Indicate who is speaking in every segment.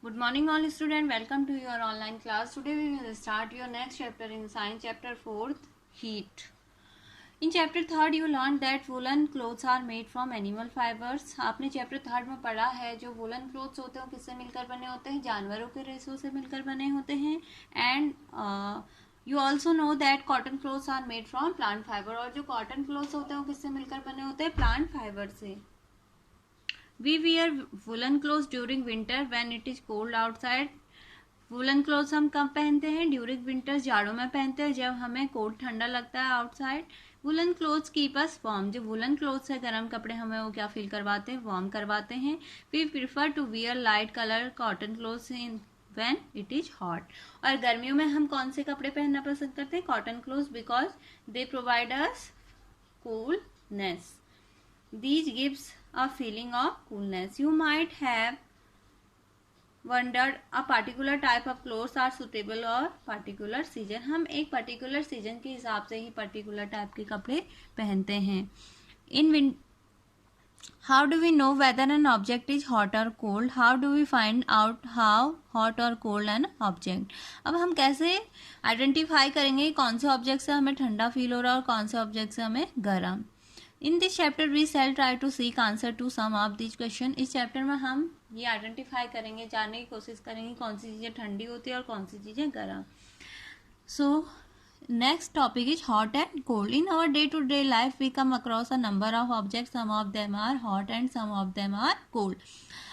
Speaker 1: Good morning all students, welcome to your online class. Today we will start your next chapter in science, chapter 4th, heat. In chapter 3rd you learned that woolen clothes are made from animal fibers. आपने chapter 3rd में पढ़ा है जो woolen clothes होते हैं किससे मिलकर बने होते हैं, जानवरों के रेशों से मिलकर बने होते हैं. And you also know that cotton clothes are made from plant fiber. और जो cotton clothes होते हैं वो किससे मिलकर बने होते हैं, plant fiber से. We wear woolen clothes during winter when it is cold outside. Woollen clothes हम कब पहनते हैं, ड्यूरिंग विंटर जाड़ों में पहनते हैं जब हमें कोल्ड ठंडा लगता है outside. Woollen clothes keep us warm. जो वुलन क्लोथ्स है गर्म कपड़े हमें वो क्या फील करवाते हैं, वार्म करवाते हैं. We prefer to wear light colour cotton clothes in when it is hot. और गर्मियों में हम कौन से कपड़े पहनना पसंद करते हैं, cotton clothes, because they provide us coolness. These gives a feeling of coolness. You might have wondered a particular type of clothes are suitable or particular season. हम एक particular season के हिसाब से ही particular type के कपड़े पहनते हैं. How do we know whether an object is hot or cold? How do we find out how hot or cold an object? अब हम कैसे आइडेंटिफाई करेंगे कौन से ऑब्जेक्ट से हमें ठंडा फील हो रहा है और कौन से ऑब्जेक्ट से हमें गर्म. In this chapter we shall try to seek answer to some of this question. इस चैप्टर में हम ये आइडेंटिफाई करेंगे, जानने की कोशिश करेंगे कौन सी चीज़ें ठंडी होती है और कौन सी चीज़ें गर्म. So next topic is hot and cold. In our day to day life we come across a number of object. Some of them are hot and some of them are cold.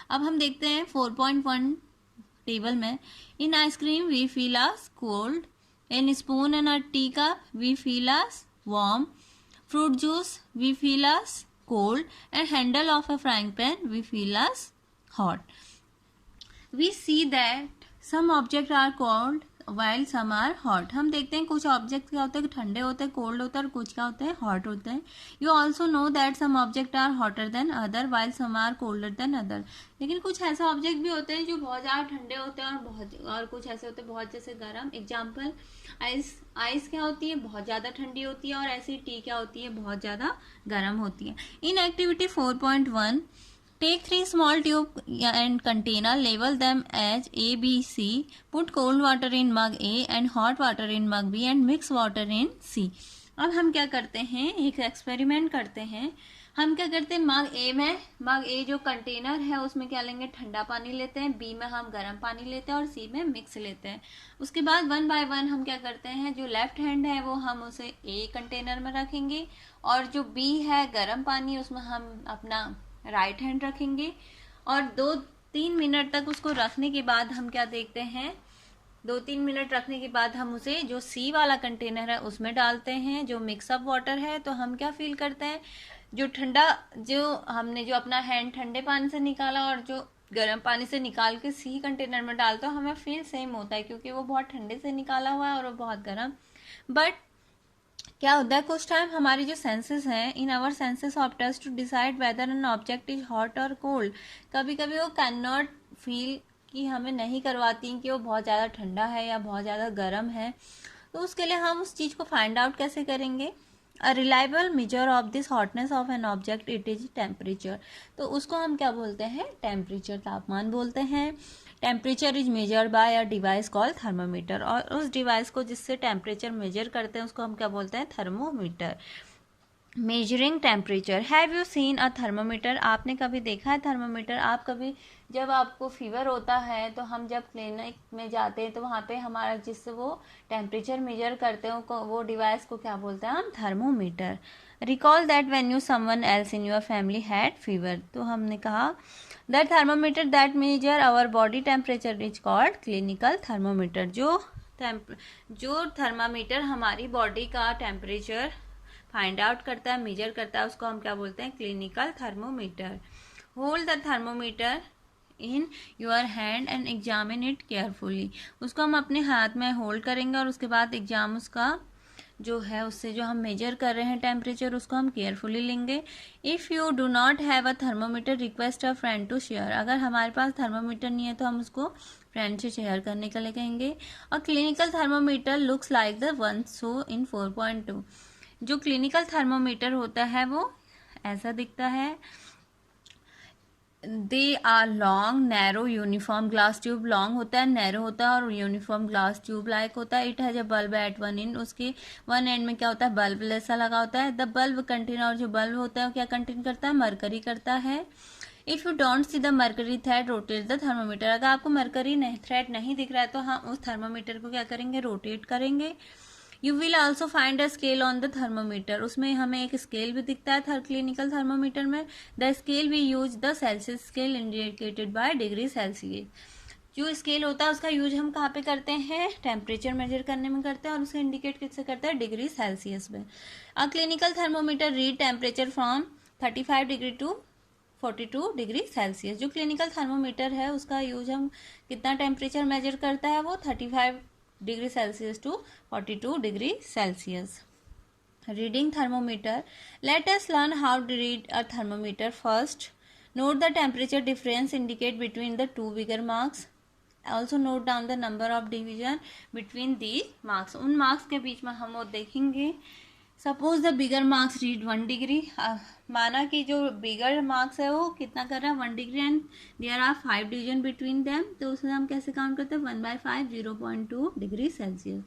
Speaker 1: अब हम देखते हैं 4.1 table में. In ice cream we feel as cold. In spoon and a tea cup we feel as warm. Fruit juice we feel as cold, and handle of a frying pan we feel as hot. We see that some objects are cold while some are hot. हम देखते हैं कुछ object क्या होते हैं, ठंडे होते हैं, कोल्ड होते हैं, और कुछ क्या होते हैं, हॉट होते हैं. You also know that some objects are hotter than other while some are colder than other. लेकिन कुछ ऐसे ऑब्जेक्ट भी होते हैं जो बहुत ज़्यादा ठंडे होते हैं और कुछ ऐसे होते हैं बहुत जैसे गर्म. एग्जाम्पल आइस क्या होती है, बहुत ज़्यादा ठंडी होती है, और ऐसी टी क्या होती है, बहुत ज़्यादा गर्म होती है. In activity 4.1 take 3 small tube and container, label them as A, B, C, put cold water in mug A and hot water in mug B and mix water in C. अब हम क्या करते हैं, एक एक्सपेरिमेंट करते हैं. हम क्या करते हैं, मग ए जो कंटेनर है उसमें क्या लेंगे, ठंडा पानी लेते हैं, बी में हम गर्म पानी लेते हैं और सी में मिक्स लेते हैं. उसके बाद 1 बाय 1 हम क्या करते हैं, जो लेफ्ट हैंड है वो हम उसे ए कंटेनर में रखेंगे और जो बी है गर्म पानी उसमें हम अपना राइट हैंड रखेंगे. और 2-3 मिनट तक उसको रखने के बाद हम क्या देखते हैं, 2-3 मिनट रखने के बाद हम उसे जो सी वाला कंटेनर है उसमें डालते हैं, जो मिक्सअप वाटर है. तो हम क्या फील करते हैं, जो ठंडा जो हमने जो अपना हैंड ठंडे पानी से निकाला और जो गर्म पानी से निकाल के सी कंटेनर में डालते हो, हमें फील सेम होता है क्योंकि वो बहुत ठंडे से निकाला हुआ है और वो बहुत गर्म. बट क्या होता है, कुछ टाइम हमारी जो सेंसेस हैं, in our senses opt us to decide whether an object is hot और कोल्ड. कभी कभी वो कैन नॉट फील कि हमें नहीं करवाती कि वो बहुत ज़्यादा ठंडा है या बहुत ज़्यादा गर्म है. तो उसके लिए हम उस चीज़ को फाइंड आउट कैसे करेंगे. A reliable measure of this hotness of an object it is temperature. तो उसको हम क्या बोलते हैं, टेम्परेचर, तापमान बोलते हैं. Temperature is measured by a device called thermometer. और उस डिवाइस को जिससे टेम्परेचर मेजर करते हैं उसको हम क्या बोलते हैं, thermometer. Measuring temperature. Have you seen a thermometer. आपने कभी देखा है थर्मोमीटर. आप कभी जब आपको फीवर होता है तो हम जब क्लिनिक में जाते हैं तो वहाँ पे हमारा जिससे वो टेम्परेचर मेजर करते हैं वो डिवाइस को क्या बोलते हैं हम, thermometer. Recall that when you someone else in your family had fever. तो हमने कहा that thermometer that measure our body temperature is called clinical thermometer. जो थर्मामीटर हमारी बॉडी का टेम्परेचर फाइंड आउट करता है, मेजर करता है, उसको हम क्या बोलते हैं, clinical thermometer. Hold the thermometer in your hand and examine it carefully. उसको हम अपने हाथ में होल्ड करेंगे और उसके बाद एग्जाम उसका जो है उससे जो हम मेजर कर रहे हैं टेम्परेचर उसको हम केयरफुली लेंगे. If you do not have a thermometer request a friend to share. अगर हमारे पास थर्मोमीटर नहीं है तो हम उसको फ्रेंड से शेयर करने के लिए कहेंगे. और clinical thermometer looks like the one so in 4.2. जो क्लिनिकल थर्मोमीटर होता है वो ऐसा दिखता है. They are long narrow uniform glass tube, long होता है, नैरो होता है और यूनिफॉर्म ग्लास ट्यूब लाइक होता है। It has a bulb at one end, उसके वन एंड में क्या होता है, बल्ब जैसा लगा होता है। द बल्ब कंटेन, और जो बल्ब होता है वो क्या कंटेन करता है, मरकरी करता है। If you don't see the mercury thread rotate the thermometer, अगर आपको मरकरी थ्रेड नहीं दिख रहा है तो हम उस थर्मोमीटर को क्या करेंगे, रोटेट करेंगे। You will also find a scale on the thermometer, उसमें हमें एक स्केल भी दिखता है क्लिनिकल थर्मोमीटर में। The scale we use the celsius scale indicated by degree celsius, जो स्केल होता है उसका यूज हम कहाँ पे करते हैं, टेम्परेचर मेजर करने में करते हैं और उसे इंडिकेट किससे करते हैं, डिग्री सेल्सियस में। A clinical thermometer read temperature from 35 degree to 42 degree celsius. जो क्लिनिकल थर्मोमीटर है उसका यूज हम कितना टेम्परेचर मेजर करता है, वो 35 degree celsius to 42 degree celsius. Reading thermometer, let us learn how to read a thermometer first. Note the temperature difference indicate between the two bigger marks. Also note down the number of division between the marks, उन marks के बीच में हम वो देखेंगे। Suppose the bigger marks read 1 degree, माना कि जो बिगर मार्क्स है वो कितना कर रहा है, 1 degree and there are 5 division between them, तो उसे हम कैसे काउंट करते हैं, 1/5 0.2 degree celsius.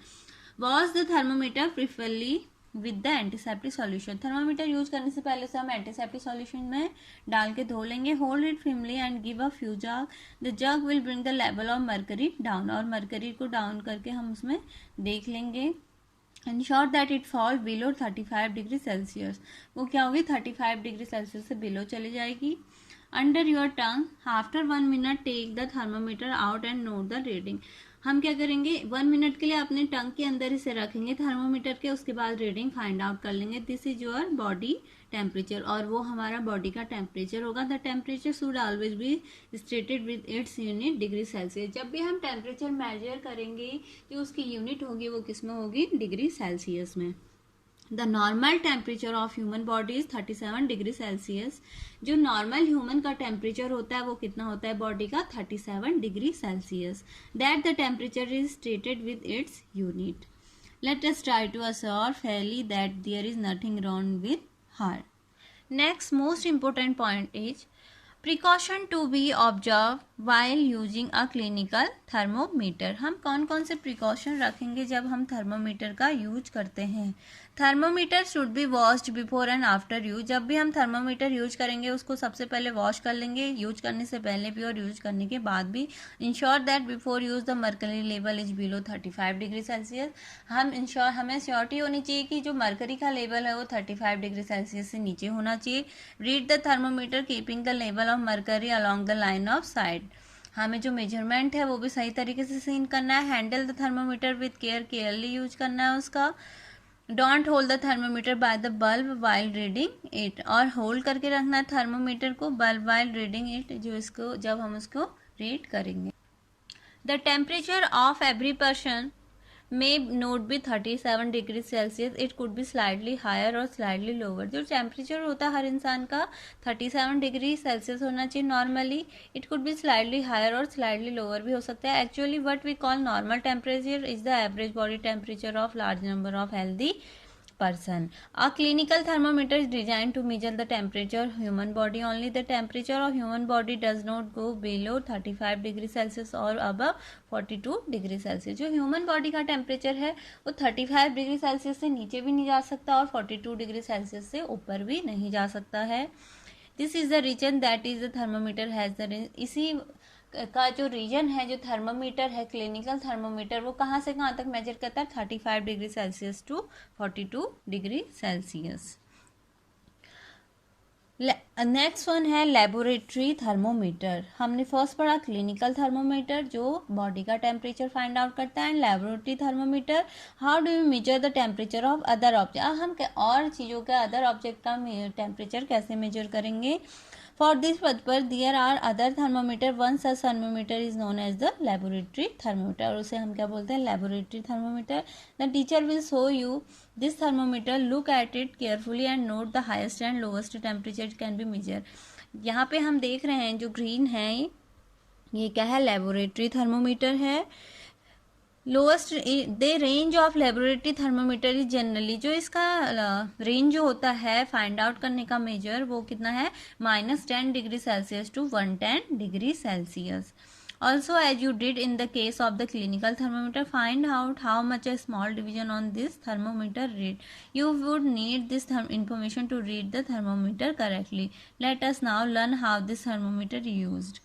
Speaker 1: Wash the thermometer preferably with the antiseptic solution, thermometer use करने से पहले उसे हम एंटीसेप्टिक सॉल्यूशन में डाल के धो लेंगे। Hold it firmly and give a few jerk, the jerk will bring the level of mercury down, और मरकरी को डाउन करके हम उसमें देख लेंगे। Ensure that it fall below 35 degree Celsius, वो क्या होगी, 35 डिग्री सेल्सियस से बिलो चली जाएगी। Under your tongue, after 1 minute take the thermometer out and note the reading, हम क्या करेंगे, 1 मिनट के लिए अपने टंग के अंदर इसे रखेंगे थर्मोमीटर के, उसके बाद रीडिंग फाइंड आउट कर लेंगे। This is your body temperature, और वो हमारा बॉडी का टेम्परेचर होगा। The temperature should always be stated with its unit degree Celsius, जब भी हम टेम्परेचर मेजर करेंगे जो उसकी यूनिट होगी वो किस में होगी, डिग्री सेल्सियस में। The normal temperature of human body is 37 degree celsius, जो नॉर्मल ह्यूमन का टेम्परेचर होता है वो कितना होता है बॉडी का, 37 degree celsius. That the temperature is stated with its unit. Let us try to assure fairly that there is nothing wrong with her. Next most important point is precaution to be observed while using a clinical thermometer, हम कौन कौन से precaution रखेंगे जब हम thermometer का use करते हैं। Thermometer should be washed before and after use, जब भी हम थर्मोमीटर यूज करेंगे उसको सबसे पहले वॉश कर लेंगे, यूज करने से पहले भी और यूज करने के बाद भी। Ensure that before use the mercury level is below 35 degree Celsius, हमें श्योरिटी होनी चाहिए कि जो मरकरी का लेवल है वो 35 डिग्री सेल्सियस से नीचे होना चाहिए। Read the thermometer keeping the level of mercury along the line of side, हमें जो मेजरमेंट है वो भी सही तरीके से सीन करना है। Handle the thermometer with care, केयरली use करना है उसका। Don't hold the thermometer by the bulb while reading it, और होल्ड करके रखना है थर्मोमीटर को बल्ब वाइल रीडिंग इट, जो इसको जब हम उसको रीड करेंगे। The temperature of every person may not be 37 degree celsius, it could be slightly higher और स्लाइडली लोअर, जो टेम्परेचर होता है हर इंसान का 37 डिग्री सेल्सियस होना चाहिए normally, it could be slightly higher और स्लाइडली लोअर भी हो सकता है। Actually what we call normal temperature is the average body temperature of large number of healthy person. A clinical thermometer is designed to measure the temperature of human body only. The temperature of human body does not go below 35 degree Celsius और above 42 degree celsius, जो human body का temperature है वो 35 degree Celsius से नीचे भी नहीं जा सकता और 42 डिग्री सेल्सियस से ऊपर भी नहीं जा सकता है। This is the reason that is the thermometer has the, इसी का जो रीजन है, जो थर्मोमीटर है क्लिनिकल थर्मोमीटर, वो कहाँ से कहाँ तक मेजर करता है, 35 degree celsius to 42 degree celsius. Next one है लेबोरेटरी थर्मोमीटर, हमने फर्स्ट पढ़ा क्लिनिकल थर्मोमीटर जो बॉडी का टेम्परेचर फाइंड आउट करता है, and laboratory thermometer how do you measure the temperature of other object, हम और चीज़ों का अदर ऑब्जेक्ट का टेम्परेचर कैसे मेजर करेंगे। For this purpose, there are other thermometer. One such thermometer is known as the laboratory thermometer. और उसे हम क्या बोलते हैं, laboratory thermometer. The teacher will show you this thermometer. Look at it carefully and note the highest and lowest temperature it can be measured. यहाँ पे हम देख रहे हैं जो ग्रीन है ये क्या है, laboratory thermometer है। Lowest the range of laboratory thermometer is generally, जो इसका रेंज जो होता है फाइंड आउट करने का मेजर, वो कितना है -10 degree celsius to 110 degree celsius. Also, as you did in the case of the clinical thermometer, find out how much a small division on this thermometer read. You would need this information to read the thermometer correctly. Let us now learn how this thermometer used.